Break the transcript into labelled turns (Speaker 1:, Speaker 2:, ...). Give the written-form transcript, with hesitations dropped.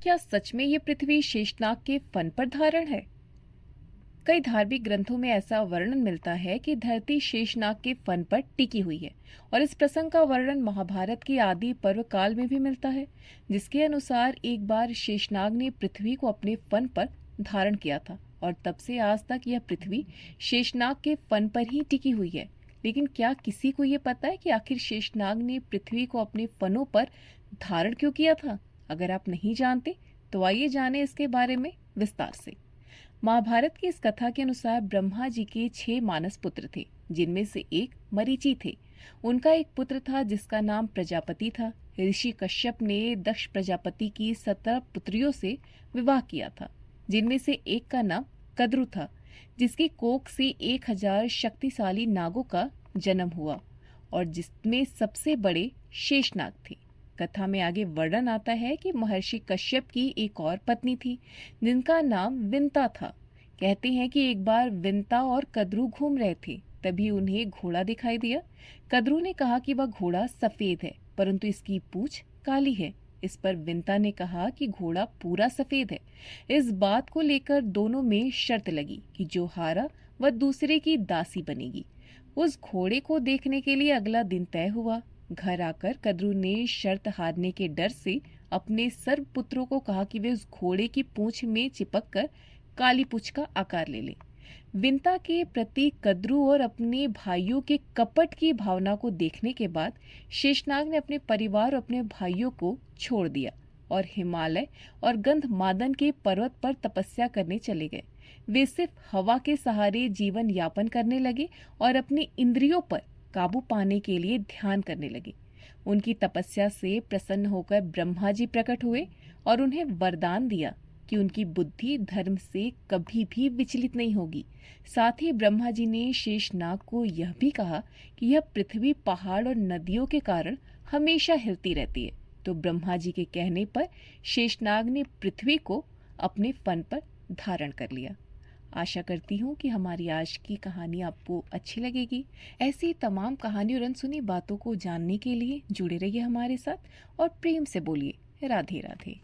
Speaker 1: क्या सच में ये पृथ्वी शेषनाग के फन पर धारण है? कई धार्मिक ग्रंथों में ऐसा वर्णन मिलता है कि धरती शेषनाग के फन पर टिकी हुई है। और इस प्रसंग का वर्णन महाभारत के आदि पर्व काल में भी मिलता है, जिसके अनुसार एक बार शेषनाग ने पृथ्वी को अपने फन पर धारण किया था और तब से आज तक यह पृथ्वी शेषनाग के फन पर ही टिकी हुई है। लेकिन क्या किसी को ये पता है कि आखिर शेषनाग ने पृथ्वी को अपने फनों पर धारण क्यों किया था? अगर आप नहीं जानते तो आइए जाने इसके बारे में विस्तार से। महाभारत की इस कथा के अनुसार ब्रह्मा जी के 6 मानस पुत्र थे, जिनमें से एक मरीचि थे। उनका एक पुत्र था जिसका नाम प्रजापति था। ऋषि कश्यप ने दक्ष प्रजापति की 17 पुत्रियों से विवाह किया था, जिनमें से एक का नाम कद्रु था, जिसकी कोख से 1000 शक्तिशाली नागों का जन्म हुआ और जिसमें सबसे बड़े शेषनाग थे। कथा में आगे वर्णन आता है कि महर्षि कश्यप की एक और पत्नी थी, जिनका नाम विंता था। कहते हैं कि एक बार विंता और कद्रु घूम रहे थे, तभी उन्हें घोड़ा दिखाई दिया। कद्रु ने कहा कि वह घोड़ा सफेद है, परंतु इसकी पूंछ काली है। इस पर विंता ने कहा कि घोड़ा पूरा सफेद है। इस बात को लेकर दोनों में शर्त लगी कि जो हारा वह दूसरे की दासी बनेगी। उस घोड़े को देखने के लिए अगला दिन तय हुआ। घर आकर कद्रु ने शर्त हारने के डर से अपने सर्व पुत्रों को कहा कि वे उस घोड़े की पूंछ में चिपककर काली पूंछ का आकार ले ले। विंता के प्रति कद्रु और अपने भाइयों के कपट की भावना को देखने के बाद शेषनाग ने अपने परिवार और अपने भाइयों को छोड़ दिया और हिमालय और गंधमादन के पर्वत पर तपस्या करने चले गए। वे सिर्फ हवा के सहारे जीवन यापन करने लगे और अपनी इंद्रियों पर काबू पाने के लिए ध्यान करने लगे। उनकी तपस्या से प्रसन्न होकर ब्रह्मा जी प्रकट हुए और उन्हें वरदान दिया कि उनकी बुद्धि धर्म से कभी भी विचलित नहीं होगी। साथ ही ब्रह्मा जी ने शेषनाग को यह भी कहा कि यह पृथ्वी पहाड़ और नदियों के कारण हमेशा हिलती रहती है। तो ब्रह्मा जी के कहने पर शेषनाग ने पृथ्वी को अपने फन पर धारण कर लिया। आशा करती हूँ कि हमारी आज की कहानी आपको अच्छी लगेगी। ऐसी तमाम कहानी और अनसुनी बातों को जानने के लिए जुड़े रहिए हमारे साथ और प्रेम से बोलिए राधे राधे।